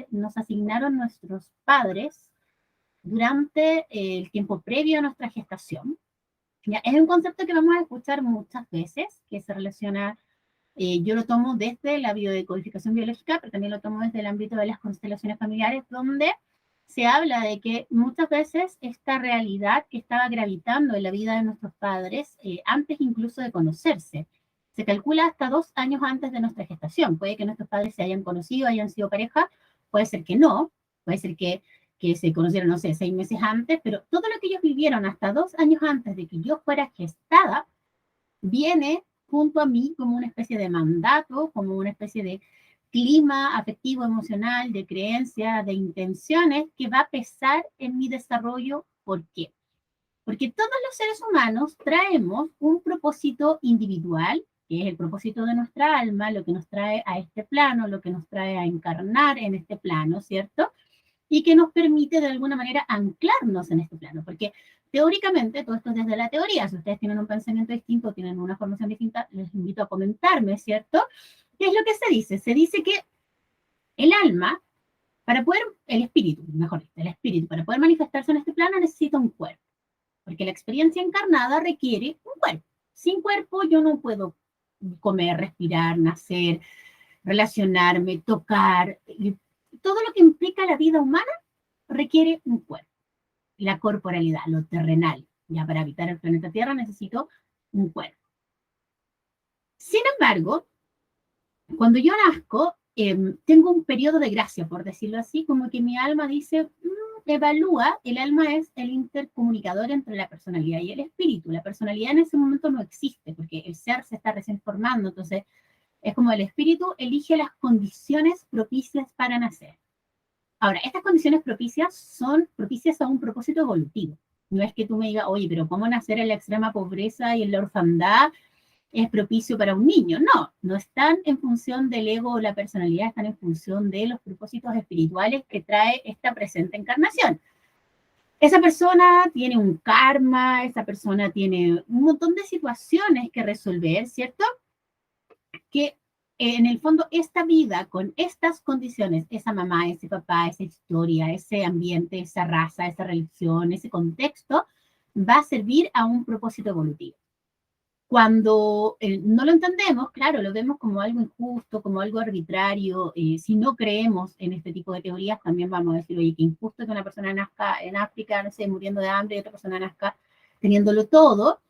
que nos asignaron nuestros padres durante el tiempo previo a nuestra gestación. ¿Ya? Es un concepto que vamos a escuchar muchas veces, que se relaciona, yo lo tomo desde la biodecodificación biológica, pero también lo tomo desde el ámbito de las constelaciones familiares, donde se habla de que muchas veces esta realidad que estaba gravitando en la vida de nuestros padres, antes incluso de conocerse, se calcula hasta 2 años antes de nuestra gestación. Puede que nuestros padres se hayan conocido, hayan sido pareja, puede ser que no, puede ser que se conocieron, no sé, 6 meses antes, pero todo lo que ellos vivieron hasta 2 años antes de que yo fuera gestada, viene junto a mí como una especie de mandato, como una especie de clima afectivo, emocional, de creencia, de intenciones que va a pesar en mi desarrollo. ¿Por qué? Porque todos los seres humanos traemos un propósito individual, que es el propósito de nuestra alma, lo que nos trae a este plano, lo que nos trae a encarnar en este plano, ¿cierto? Y que nos permite de alguna manera anclarnos en este plano, porque teóricamente, todo esto es desde la teoría, si ustedes tienen un pensamiento distinto, tienen una formación distinta, les invito a comentarme, ¿cierto? ¿Qué es lo que se dice? Se dice que el alma, para poder, el espíritu, mejor dicho, el espíritu, para poder manifestarse en este plano necesita un cuerpo, porque la experiencia encarnada requiere un cuerpo. Sin cuerpo yo no puedo comer, respirar, nacer, relacionarme, tocar, todo lo que implica la vida humana requiere un cuerpo, la corporalidad, lo terrenal. Ya para habitar el planeta Tierra necesito un cuerpo. Sin embargo, cuando yo nazco, tengo un periodo de gracia, por decirlo así, como que mi alma dice, evalúa, el alma es el intercomunicador entre la personalidad y el espíritu. La personalidad en ese momento no existe, porque el ser se está recién formando, entonces es como el espíritu elige las condiciones propicias para nacer. Ahora, estas condiciones propicias son propicias a un propósito evolutivo. No es que tú me digas, oye, pero ¿cómo nacer en la extrema pobreza y en la orfandad es propicio para un niño? No, no están en función del ego o la personalidad, están en función de los propósitos espirituales que trae esta presente encarnación. Esa persona tiene un karma, esa persona tiene un montón de situaciones que resolver, ¿cierto? Que en el fondo esta vida con estas condiciones, esa mamá, ese papá, esa historia, ese ambiente, esa raza, esa religión, ese contexto, va a servir a un propósito evolutivo. Cuando no lo entendemos, claro, lo vemos como algo injusto, como algo arbitrario. Si no creemos en este tipo de teorías, también vamos a decir, oye, qué injusto que una persona nazca en África, no sé, muriendo de hambre, y otra persona nazca teniéndolo todo.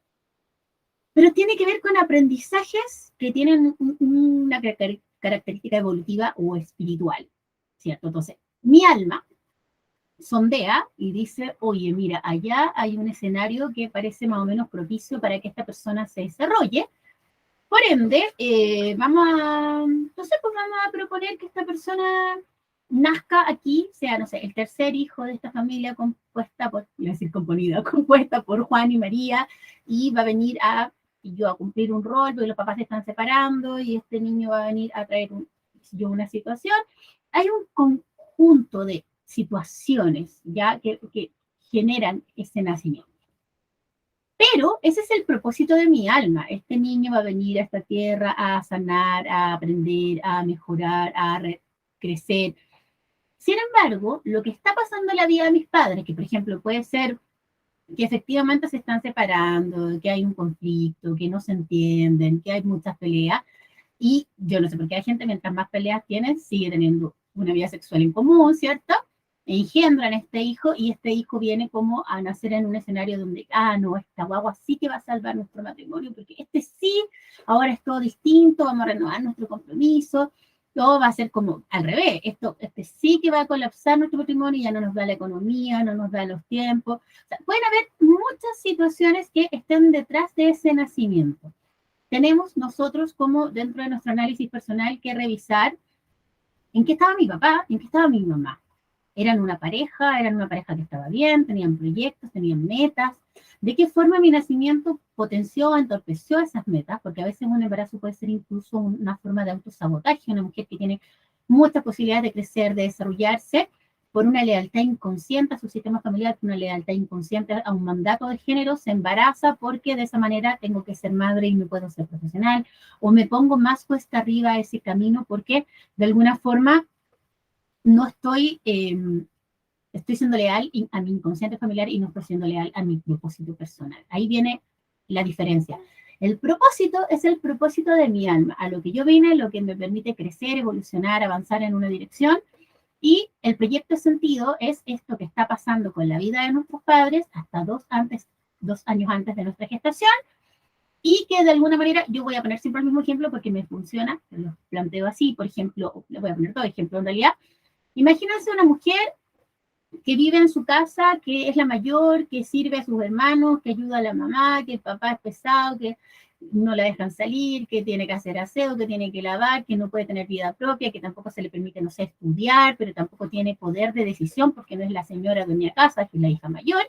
Pero tiene que ver con aprendizajes que tienen una característica evolutiva o espiritual, ¿cierto? Entonces, mi alma sondea y dice, oye, mira, allá hay un escenario que parece más o menos propicio para que esta persona se desarrolle. Por ende, vamos a proponer que esta persona nazca aquí, sea, no sé, el tercer hijo de esta familia compuesta por, iba a decir componida, compuesta por Juan y María, y va a venir a cumplir un rol, porque los papás se están separando, y este niño va a venir a traer una situación. Hay un conjunto de situaciones ya que generan ese nacimiento. Pero ese es el propósito de mi alma. Este niño va a venir a esta tierra a sanar, a aprender, a mejorar, a crecer. Sin embargo, lo que está pasando en la vida de mis padres, que por ejemplo puede ser que efectivamente se están separando, que hay un conflicto, que no se entienden, que hay muchas peleas, y yo no sé por qué hay gente, mientras más peleas tienen, sigue teniendo una vida sexual en común, ¿cierto? Engendran este hijo y este hijo viene como a nacer en un escenario donde, no, esta guagua sí que va a salvar nuestro matrimonio, porque este sí, ahora es todo distinto, vamos a renovar nuestro compromiso, todo va a ser como al revés, este sí que va a colapsar nuestro matrimonio, ya no nos da la economía, no nos da los tiempos. O sea, pueden haber muchas situaciones que estén detrás de ese nacimiento. Tenemos nosotros como dentro de nuestro análisis personal que revisar en qué estaba mi papá, en qué estaba mi mamá. Eran una pareja que estaba bien, tenían proyectos, tenían metas. ¿De qué forma mi nacimiento potenció o entorpeció esas metas? Porque a veces un embarazo puede ser incluso una forma de autosabotaje, una mujer que tiene muchas posibilidades de crecer, de desarrollarse, por una lealtad inconsciente a su sistema familiar, por una lealtad inconsciente a un mandato de género, se embaraza porque de esa manera tengo que ser madre y no puedo ser profesional, o me pongo más cuesta arriba a ese camino porque de alguna forma no estoy, estoy siendo leal a mi inconsciente familiar y no estoy siendo leal a mi propósito personal. Ahí viene la diferencia. El propósito es el propósito de mi alma, a lo que yo vine, lo que me permite crecer, evolucionar, avanzar en una dirección. Y el proyecto de sentido es esto que está pasando con la vida de nuestros padres hasta 2 años antes de nuestra gestación, y que de alguna manera, yo voy a poner siempre el mismo ejemplo porque me funciona, lo planteo así, por ejemplo, le voy a poner todo ejemplo en realidad. Imagínense una mujer que vive en su casa, que es la mayor, que sirve a sus hermanos, que ayuda a la mamá, que el papá es pesado, que no la dejan salir, que tiene que hacer aseo, que tiene que lavar, que no puede tener vida propia, que tampoco se le permite, no sé, estudiar, pero tampoco tiene poder de decisión porque no es la señora dueña casa, que es la hija mayor.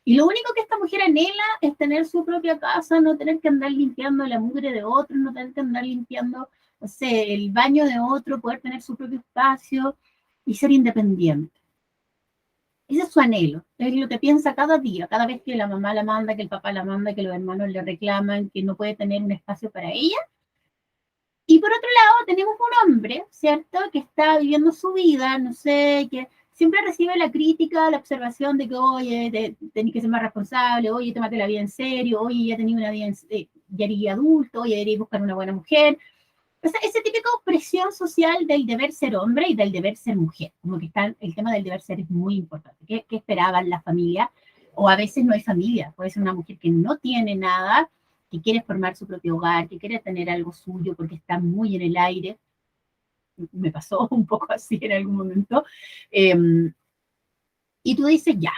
Y lo único que esta mujer anhela es tener su propia casa, no tener que andar limpiando la mugre de otro, no tener que andar limpiando, no sé, el baño de otro, poder tener su propio espacio y ser independiente. Ese es su anhelo, es lo que piensa cada día, cada vez que la mamá la manda, que el papá la manda, que los hermanos le reclaman, que no puede tener un espacio para ella. Y por otro lado, tenemos un hombre, ¿cierto?, que está viviendo su vida, no sé, que siempre recibe la crítica, la observación de que, oye, tenés que ser más responsable, oye, tómate la vida en serio, oye, ya tenés una vida, ya eres adulto, oye, deberías buscar una buena mujer. O sea, ese típico presión social del deber ser hombre y del deber ser mujer, como que está, el tema del deber ser es muy importante. ¿Qué esperaban las familias? O a veces no hay familia, puede ser una mujer que no tiene nada, que quiere formar su propio hogar, que quiere tener algo suyo porque está muy en el aire. Me pasó un poco así en algún momento. Eh, y tú dices, ya.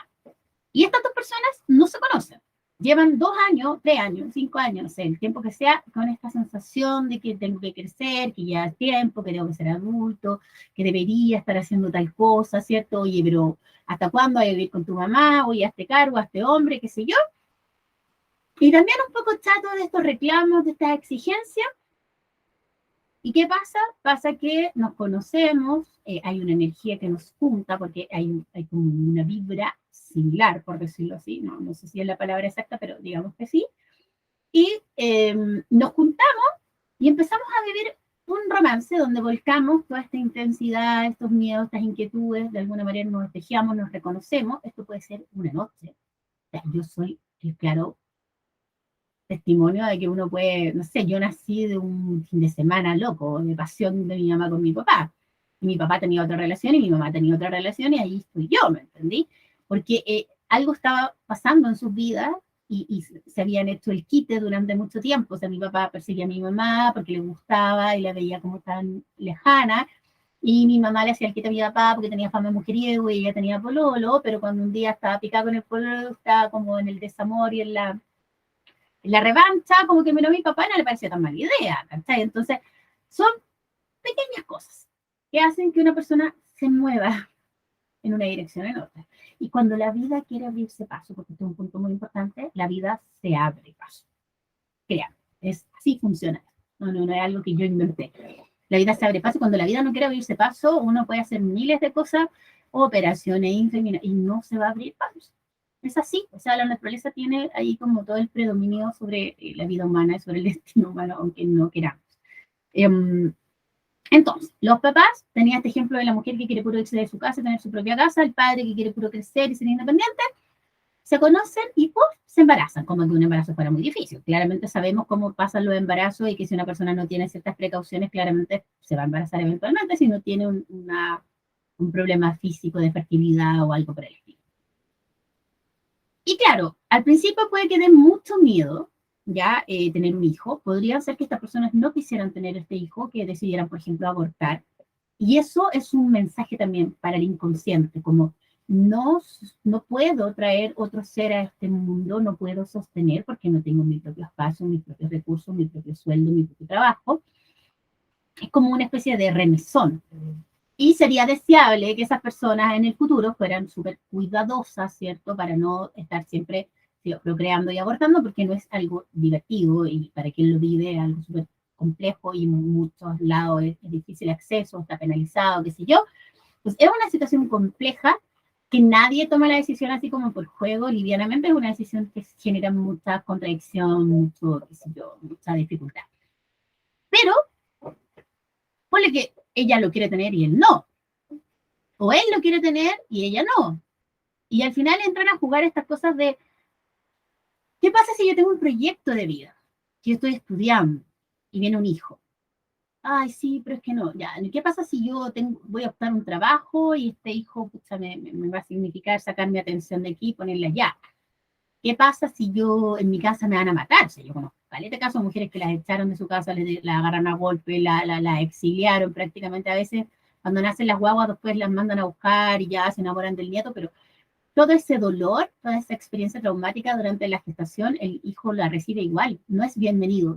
Y estas dos personas no se conocen. Llevan 2 años, 3 años, 5 años, no sé, el tiempo que sea, con esta sensación de que tengo que crecer, que ya es tiempo, que tengo que ser adulto, que debería estar haciendo tal cosa, ¿cierto? Oye, pero ¿hasta cuándo hay que vivir con tu mamá? Oye, hazte cargo, hazte hombre, qué sé yo. Y también un poco chato de estos reclamos, de estas exigencias. ¿Y qué pasa? Pasa que nos conocemos, hay una energía que nos junta, porque hay como una vibra similar, por decirlo así, no sé si es la palabra exacta, pero digamos que sí, y nos juntamos y empezamos a vivir un romance donde volcamos toda esta intensidad, estos miedos, estas inquietudes, de alguna manera nos espejeamos, nos reconocemos. Esto puede ser una noche. O sea, yo soy, claro, testimonio de que uno puede, no sé, yo nací de un fin de semana loco, de pasión de mi mamá con mi papá. Y mi papá tenía otra relación y mi mamá tenía otra relación y ahí estoy yo, ¿me entendí? Porque algo estaba pasando en sus vidas y se habían hecho el quite durante mucho tiempo. O sea, mi papá perseguía a mi mamá porque le gustaba y la veía como tan lejana. Y mi mamá le hacía el quite a mi papá porque tenía fama de mujeriego y ella tenía pololo, pero cuando un día estaba picado con el pololo, estaba como en el desamor y en la revancha, como que miró a mi papá y no le pareció tan mala idea, ¿cachai? Entonces, son pequeñas cosas que hacen que una persona se mueva en una dirección o en otra. Y cuando la vida quiere abrirse paso, porque este es un punto muy importante, la vida se abre paso. Crean, así funciona. No es algo que yo inventé. La vida se abre paso. Cuando la vida no quiere abrirse paso, uno puede hacer miles de cosas, operaciones, y no se va a abrir paso. Es así, o sea, la naturaleza tiene ahí como todo el predominio sobre la vida humana y sobre el destino humano, aunque no queramos. Entonces, los papás, tenía este ejemplo de la mujer que quiere puro irse de su casa, tener su propia casa, el padre que quiere puro crecer y ser independiente, se conocen y ¡puf! Se embarazan, como que un embarazo fuera muy difícil. Claramente sabemos cómo pasan los embarazos y que si una persona no tiene ciertas precauciones, claramente se va a embarazar eventualmente si no tiene un problema físico de fertilidad o algo por el estilo. Y claro, al principio puede que dé mucho miedo ya tener un hijo. Podría ser que estas personas no quisieran tener este hijo, que decidieran, por ejemplo, abortar. Y eso es un mensaje también para el inconsciente, como no, no puedo traer otro ser a este mundo, no puedo sostener porque no tengo mi propio espacio, mis propios recursos, mi propio sueldo, mi propio trabajo. Es como una especie de remesón. Y sería deseable que esas personas en el futuro fueran súper cuidadosas, ¿cierto? Para no estar siempre procreando y abortando, porque no es algo divertido y para quien lo vive es algo súper complejo y en muchos lados es difícil acceso, está penalizado, qué sé yo. Pues es una situación compleja que nadie toma la decisión así como por juego, livianamente, es una decisión que genera mucha contradicción, mucho, qué sé yo, mucha dificultad. Pero, ponle que ella lo quiere tener y él no. O él lo quiere tener y ella no. Y al final entran a jugar estas cosas de, ¿qué pasa si yo tengo un proyecto de vida? Que yo estoy estudiando y viene un hijo. Ay, sí, pero es que no, ya. ¿Qué pasa si yo voy a optar un trabajo y este hijo pucha, me va a significar sacar mi atención de aquí y ponerla allá? ¿Qué pasa si yo en mi casa me van a matar? O sea, yo conozco caleta de casos de mujeres que las echaron de su casa, la agarran a golpe, la exiliaron prácticamente a veces. Cuando nacen las guaguas, después las mandan a buscar y ya se enamoran del nieto, pero todo ese dolor, toda esa experiencia traumática durante la gestación, el hijo la recibe igual, no es bienvenido,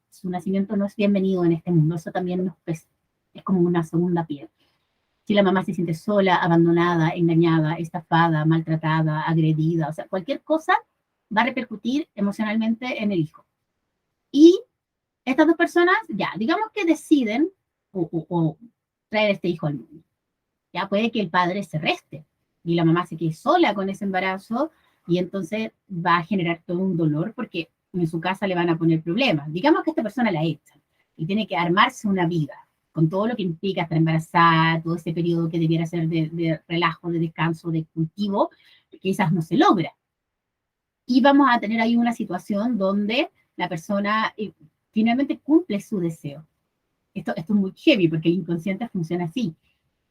su nacimiento no es bienvenido en este mundo, eso también es como una segunda piel. Si la mamá se siente sola, abandonada, engañada, estafada, maltratada, agredida, o sea, cualquier cosa va a repercutir emocionalmente en el hijo. Y estas dos personas, ya, digamos que deciden o traer este hijo al mundo. Ya puede que el padre se reste y la mamá se quede sola con ese embarazo y entonces va a generar todo un dolor porque en su casa le van a poner problemas. Digamos que esta persona la echa y tiene que armarse una vida con todo lo que implica estar embarazada, todo ese periodo que debiera ser de relajo, de descanso, de cultivo, que quizás no se logra. Y vamos a tener ahí una situación donde la persona finalmente cumple su deseo. Esto es muy heavy porque el inconsciente funciona así.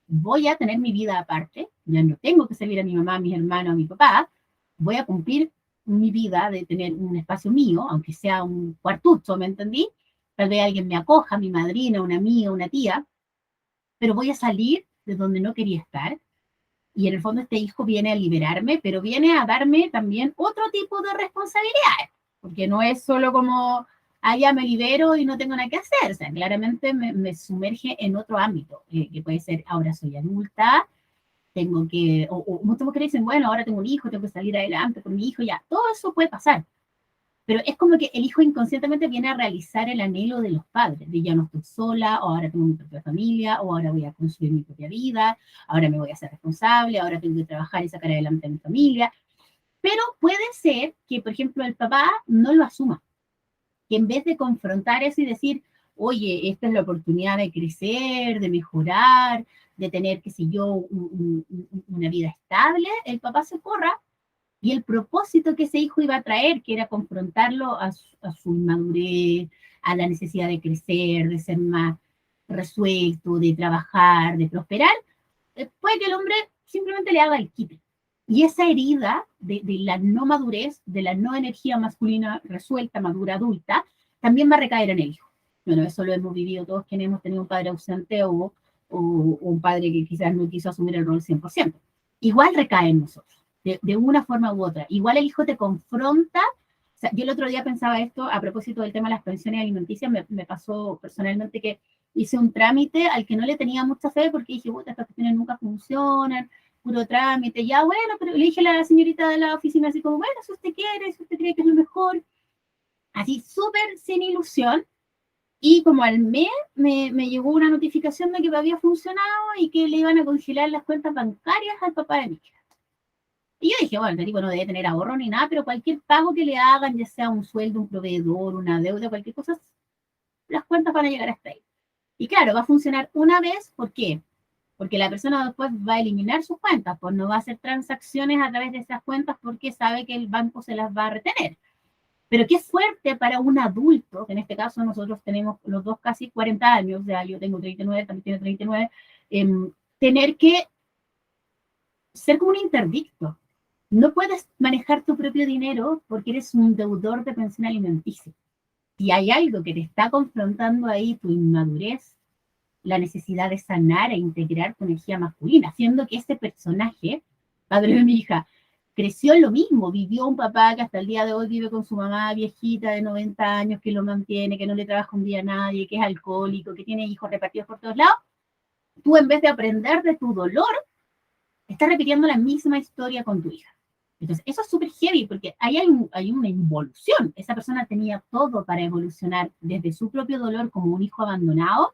Voy a tener mi vida aparte, ya no tengo que servir a mi mamá, a mis hermanos, a mi papá, voy a cumplir mi vida de tener un espacio mío, aunque sea un cuartucho, ¿me entendí? Tal vez alguien me acoja, mi madrina, una amiga, una tía, pero voy a salir de donde no quería estar. Y en el fondo este hijo viene a liberarme, pero viene a darme también otro tipo de responsabilidades, porque no es solo como, ya me libero y no tengo nada que hacer, o sea, claramente me sumerge en otro ámbito, que puede ser, ahora soy adulta, tengo que, o muchos mujeres dicen, bueno, ahora tengo un hijo, tengo que salir adelante por mi hijo, ya, todo eso puede pasar, pero es como que el hijo inconscientemente viene a realizar el anhelo de los padres, de ya no estoy sola, o ahora tengo mi propia familia, o ahora voy a construir mi propia vida, ahora me voy a ser responsable, ahora tengo que trabajar y sacar adelante a mi familia. Pero puede ser que, por ejemplo, el papá no lo asuma, que en vez de confrontar eso y decir, oye, esta es la oportunidad de crecer, de mejorar, de tener, qué sé yo, una vida estable, el papá se corra y el propósito que ese hijo iba a traer, que era confrontarlo su inmadurez, a la necesidad de crecer, de ser más resuelto, de trabajar, de prosperar, puede que el hombre simplemente le haga el quite. Y esa herida de la no madurez, de la no energía masculina resuelta, madura, adulta, también va a recaer en el hijo. Bueno, eso lo hemos vivido todos quienes hemos tenido un padre ausente o un padre que quizás no quiso asumir el rol 100%. Igual recae en nosotros de una forma u otra. Igual el hijo te confronta. O sea, yo el otro día pensaba esto a propósito del tema de las pensiones alimenticias, me pasó personalmente que hice un trámite al que no le tenía mucha fe porque dije, estas cuestiones nunca funcionan, puro trámite, ya bueno, pero le dije a la señorita de la oficina así como, bueno, si usted quiere, si usted cree que es lo mejor, así súper sin ilusión, y como al mes me llegó una notificación de que había funcionado y que le iban a congelar las cuentas bancarias al papá de mi hija. Y yo dije, bueno, el tipo no debe tener ahorro ni nada, pero cualquier pago que le hagan, ya sea un sueldo, un proveedor, una deuda, cualquier cosa, las cuentas van a llegar hasta ahí. Y claro, va a funcionar una vez, ¿por qué? Porque la persona después va a eliminar sus cuentas, pues no va a hacer transacciones a través de esas cuentas porque sabe que el banco se las va a retener. Pero qué fuerte para un adulto, que en este caso nosotros tenemos los dos casi 40 años, o sea, yo tengo 39, también tiene 39, tener que ser como un interdicto. No puedes manejar tu propio dinero porque eres un deudor de pensión alimenticia. Si hay algo que te está confrontando ahí, tu inmadurez, la necesidad de sanar e integrar tu energía masculina, siendo que este personaje, padre de mi hija, creció en lo mismo, vivió un papá que hasta el día de hoy vive con su mamá viejita de 90 años, que lo mantiene, que no le trabaja un día a nadie, que es alcohólico, que tiene hijos repartidos por todos lados. Tú, en vez de aprender de tu dolor, estás repitiendo la misma historia con tu hija. Entonces, eso es súper heavy porque hay una involución. Esa persona tenía todo para evolucionar desde su propio dolor como un hijo abandonado,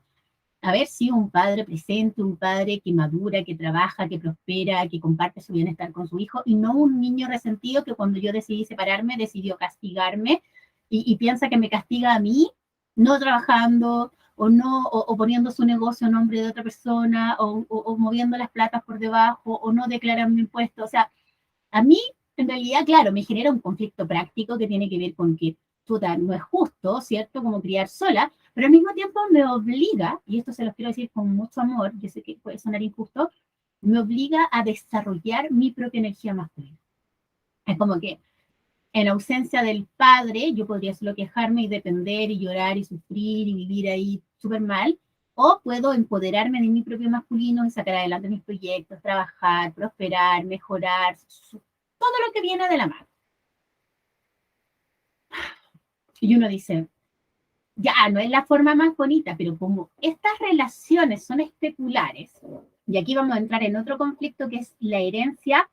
a ver si un padre presente, un padre que madura, que trabaja, que prospera, que comparte su bienestar con su hijo, y no un niño resentido que cuando yo decidí separarme decidió castigarme y piensa que me castiga a mí, no trabajando o no, o poniendo su negocio a nombre de otra persona, o moviendo las platas por debajo, o no declarando impuestos. O sea, a mí, en realidad, claro, me genera un conflicto práctico que tiene que ver con que puta, no es justo, ¿cierto? Como criar sola, pero al mismo tiempo me obliga, y esto se los quiero decir con mucho amor, yo sé que puede sonar injusto, me obliga a desarrollar mi propia energía masculina. Es como que en ausencia del padre, yo podría solo quejarme y depender y llorar y sufrir y vivir ahí súper mal, o puedo empoderarme de mi propio masculino y sacar adelante mis proyectos, trabajar, prosperar, mejorar, todo lo que viene de la mano. Y uno dice, ya, no es la forma más bonita, pero como estas relaciones son especulares, y aquí vamos a entrar en otro conflicto que es la herencia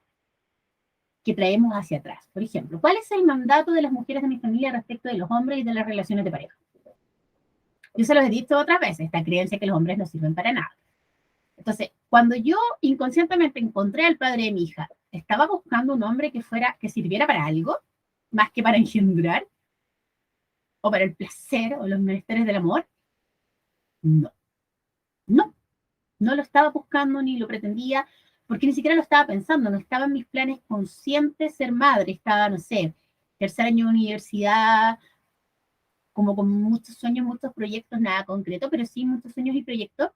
que traemos hacia atrás. Por ejemplo, ¿cuál es el mandato de las mujeres de mi familia respecto de los hombres y de las relaciones de pareja? Yo se los he dicho otras veces, esta creencia que los hombres no sirven para nada. Entonces, cuando yo inconscientemente encontré al padre de mi hija, ¿estaba buscando un hombre que sirviera para algo, más que para engendrar, o para el placer, o los menesteres del amor? No, no, no lo estaba buscando ni lo pretendía, porque ni siquiera lo estaba pensando, no estaba en mis planes conscientes ser madre, estaba, no sé, tercer año de universidad, como con muchos sueños, muchos proyectos, nada concreto, pero sí muchos sueños y proyectos.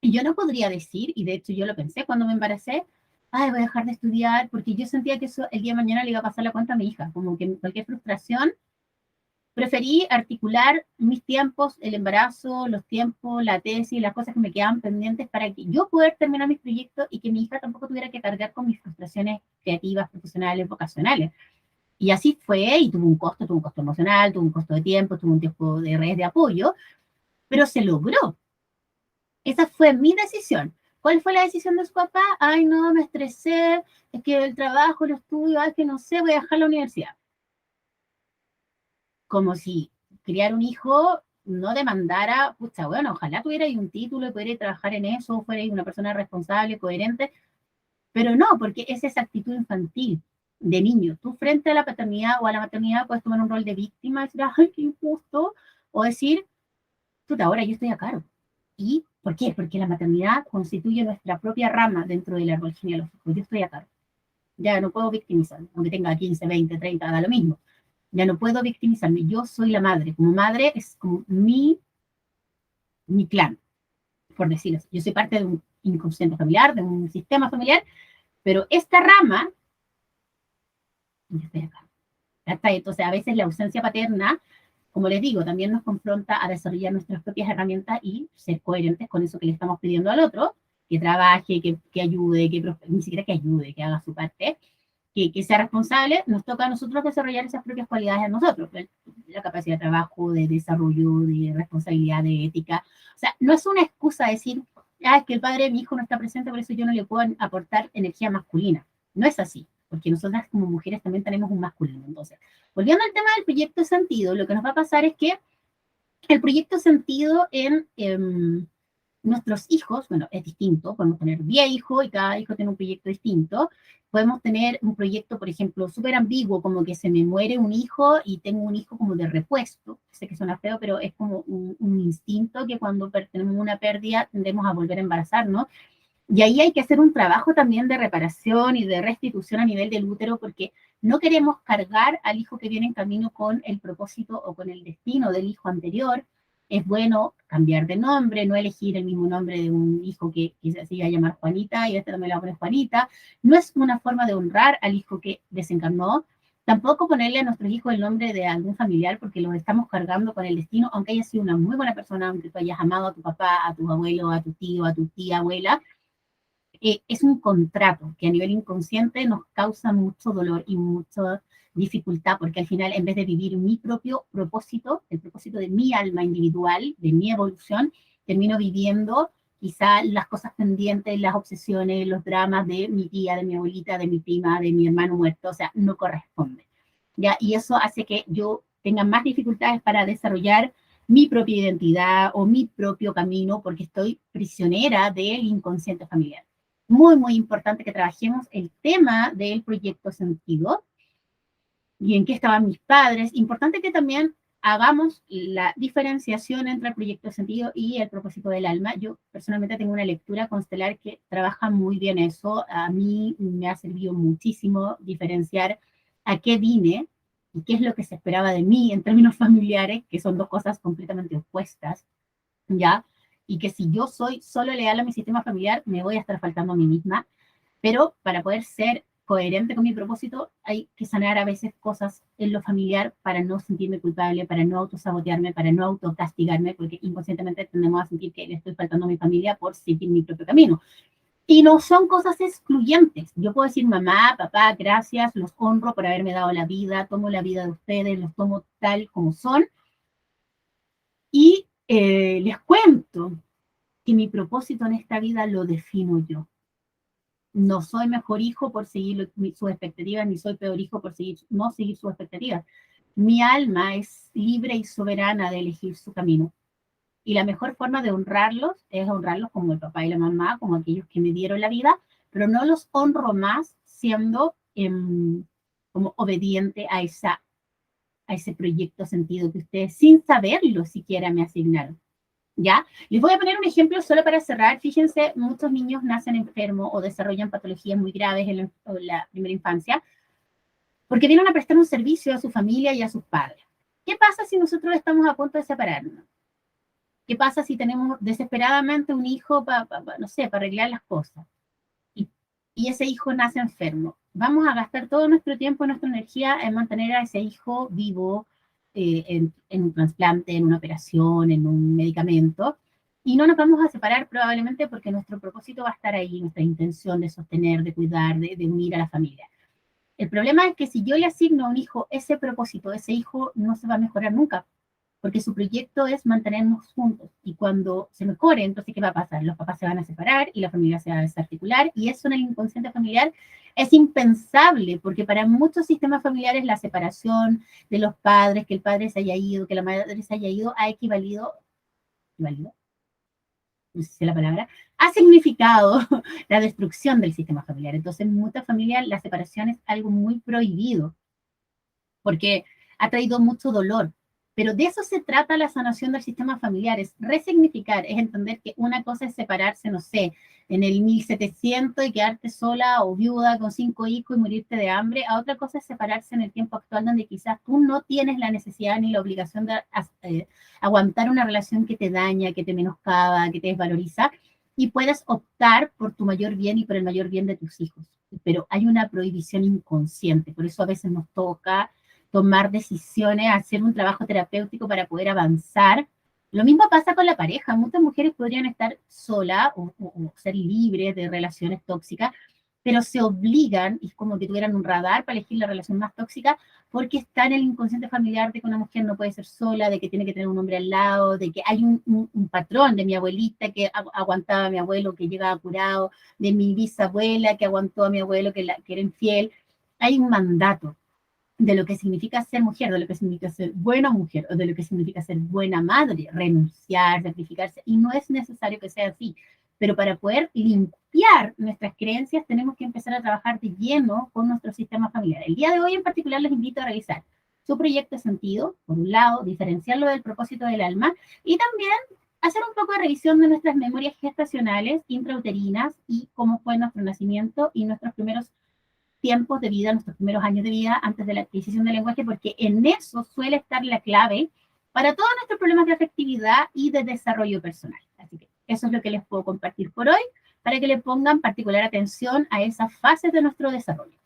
Y yo no podría decir, y de hecho yo lo pensé cuando me embaracé, ay, voy a dejar de estudiar, porque yo sentía que eso el día de mañana le iba a pasar la cuenta a mi hija, como que cualquier frustración, preferí articular mis tiempos, el embarazo, los tiempos, la tesis, las cosas que me quedaban pendientes para que yo pueda terminar mis proyectos y que mi hija tampoco tuviera que cargar con mis frustraciones creativas, profesionales, vocacionales. Y así fue, y tuvo un costo emocional, tuvo un costo de tiempo, tuvo un tiempo de redes de apoyo, pero se logró. Esa fue mi decisión. ¿Cuál fue la decisión de su papá? Ay, no, me estresé, es que el trabajo, el estudio, ay, que no sé, voy a dejar la universidad. Como si criar un hijo no demandara, pucha, bueno, ojalá tuviera ahí un título y pudiera trabajar en eso, fuera una persona responsable, coherente, pero no, porque es esa actitud infantil de niño. Tú frente a la paternidad o a la maternidad puedes tomar un rol de víctima y decir, ay, qué injusto, o decir, puta, ahora yo estoy a cargo. ¿Y por qué? Porque la maternidad constituye nuestra propia rama dentro del árbol genealógico. Yo estoy a cargo. Ya no puedo victimizarme, aunque tenga 15, 20, 30, da lo mismo. Ya no puedo victimizarme. Yo soy la madre. Como madre es como mi clan, por decirlo así. Yo soy parte de un inconsciente familiar, de un sistema familiar, pero esta rama, yo estoy acá. Entonces, a veces la ausencia paterna, como les digo, también nos confronta a desarrollar nuestras propias herramientas y ser coherentes con eso que le estamos pidiendo al otro, que trabaje, que ayude, ni siquiera que ayude, que haga su parte, que sea responsable. Nos toca a nosotros desarrollar esas propias cualidades a nosotros, la capacidad de trabajo, de desarrollo, de responsabilidad, de ética. O sea, no es una excusa decir, ah, es que el padre de mi hijo no está presente, por eso yo no le puedo aportar energía masculina. No es así, porque nosotras como mujeres también tenemos un masculino. Entonces, volviendo al tema del proyecto sentido, lo que nos va a pasar es que el proyecto sentido en nuestros hijos, bueno, es distinto, podemos tener 10 hijos y cada hijo tiene un proyecto distinto. Podemos tener un proyecto, por ejemplo, súper ambiguo, como que se me muere un hijo y tengo un hijo como de repuesto. Sé que suena feo, pero es como un instinto que cuando tenemos una pérdida tendemos a volver a embarazarnos. Y ahí hay que hacer un trabajo también de reparación y de restitución a nivel del útero, porque no queremos cargar al hijo que viene en camino con el propósito o con el destino del hijo anterior. Es bueno cambiar de nombre, no elegir el mismo nombre de un hijo que se iba a llamar Juanita y este también le va a poner Juanita. No es una forma de honrar al hijo que desencarnó. Tampoco ponerle a nuestros hijos el nombre de algún familiar porque los estamos cargando con el destino, aunque haya sido una muy buena persona, aunque tú hayas amado a tu papá, a tu abuelo, a tu tío, a tu tía, abuela. Es un contrato que a nivel inconsciente nos causa mucho dolor y mucha dificultad, porque al final, en vez de vivir mi propio propósito, el propósito de mi alma individual, de mi evolución, termino viviendo quizá las cosas pendientes, las obsesiones, los dramas de mi tía, de mi abuelita, de mi prima, de mi hermano muerto, o sea, no corresponde. ¿Ya? Y eso hace que yo tenga más dificultades para desarrollar mi propia identidad o mi propio camino, porque estoy prisionera del inconsciente familiar. Muy, muy importante que trabajemos el tema del proyecto sentido y en qué estaban mis padres. Importante que también hagamos la diferenciación entre el proyecto de sentido y el propósito del alma. Yo personalmente tengo una lectura constelar que trabaja muy bien eso. A mí me ha servido muchísimo diferenciar a qué vine y qué es lo que se esperaba de mí en términos familiares, que son dos cosas completamente opuestas, ¿ya? Y que si yo soy solo leal a mi sistema familiar, me voy a estar faltando a mí misma. Pero para poder ser coherente con mi propósito, hay que sanar a veces cosas en lo familiar para no sentirme culpable, para no autosabotearme, para no autocastigarme, porque inconscientemente tendemos a sentir que le estoy faltando a mi familia por seguir mi propio camino. Y no son cosas excluyentes. Yo puedo decir, mamá, papá, gracias, los honro por haberme dado la vida, tomo la vida de ustedes, los tomo tal como son. Y les cuento que mi propósito en esta vida lo defino yo. No soy mejor hijo por seguir sus expectativas, ni soy peor hijo por no seguir sus expectativas. Mi alma es libre y soberana de elegir su camino. Y la mejor forma de honrarlos es honrarlos como el papá y la mamá, como aquellos que me dieron la vida, pero no los honro más siendo como obediente a ese proyecto sentido que ustedes, sin saberlo siquiera, me asignaron. ¿Ya? Les voy a poner un ejemplo solo para cerrar. Fíjense, muchos niños nacen enfermos o desarrollan patologías muy graves en la primera infancia porque vienen a prestar un servicio a su familia y a sus padres. ¿Qué pasa si nosotros estamos a punto de separarnos? ¿Qué pasa si tenemos desesperadamente un hijo no sé, para arreglar las cosas? Y ese hijo nace enfermo. Vamos a gastar todo nuestro tiempo y nuestra energía en mantener a ese hijo vivo, en un trasplante, en una operación, en un medicamento, y no nos vamos a separar probablemente porque nuestro propósito va a estar ahí, nuestra intención de sostener, de cuidar, de unir a la familia. El problema es que si yo le asigno a un hijo ese propósito, ese hijo no se va a mejorar nunca, porque su proyecto es mantenernos juntos. Y cuando se mejore, entonces, ¿qué va a pasar? Los papás se van a separar y la familia se va a desarticular, y eso en el inconsciente familiar es impensable, porque para muchos sistemas familiares la separación de los padres, que el padre se haya ido, que la madre se haya ido, ha equivalido, no sé si es la palabra, ha significado la destrucción del sistema familiar. Entonces, en muchas familias la separación es algo muy prohibido, porque ha traído mucho dolor. Pero de eso se trata la sanación del sistema familiar, es resignificar, es entender que una cosa es separarse, no sé, en el 1700 y quedarte sola o viuda con 5 hijos y morirte de hambre, a otra cosa es separarse en el tiempo actual donde quizás tú no tienes la necesidad ni la obligación de aguantar una relación que te daña, que te menoscaba, que te desvaloriza, y puedes optar por tu mayor bien y por el mayor bien de tus hijos. Pero hay una prohibición inconsciente, por eso a veces nos toca tomar decisiones, hacer un trabajo terapéutico para poder avanzar. Lo mismo pasa con la pareja. Muchas mujeres podrían estar solas o ser libres de relaciones tóxicas, pero se obligan, y es como que tuvieran un radar para elegir la relación más tóxica, porque está en el inconsciente familiar de que una mujer no puede ser sola, de que tiene que tener un hombre al lado, de que hay un patrón de mi abuelita que aguantaba a mi abuelo que llegaba curado, de mi bisabuela que aguantó a mi abuelo que era infiel. Hay un mandato de lo que significa ser mujer, de lo que significa ser buena mujer, o de lo que significa ser buena madre, renunciar, sacrificarse, y no es necesario que sea así. Pero para poder limpiar nuestras creencias tenemos que empezar a trabajar de lleno con nuestro sistema familiar. El día de hoy en particular les invito a revisar su proyecto de sentido, por un lado, diferenciarlo del propósito del alma, y también hacer un poco de revisión de nuestras memorias gestacionales, intrauterinas, y cómo fue nuestro nacimiento y nuestros primeros tiempos de vida, nuestros primeros años de vida antes de la adquisición del lenguaje, porque en eso suele estar la clave para todos nuestros problemas de afectividad y de desarrollo personal. Así que eso es lo que les puedo compartir por hoy, para que le pongan particular atención a esas fases de nuestro desarrollo.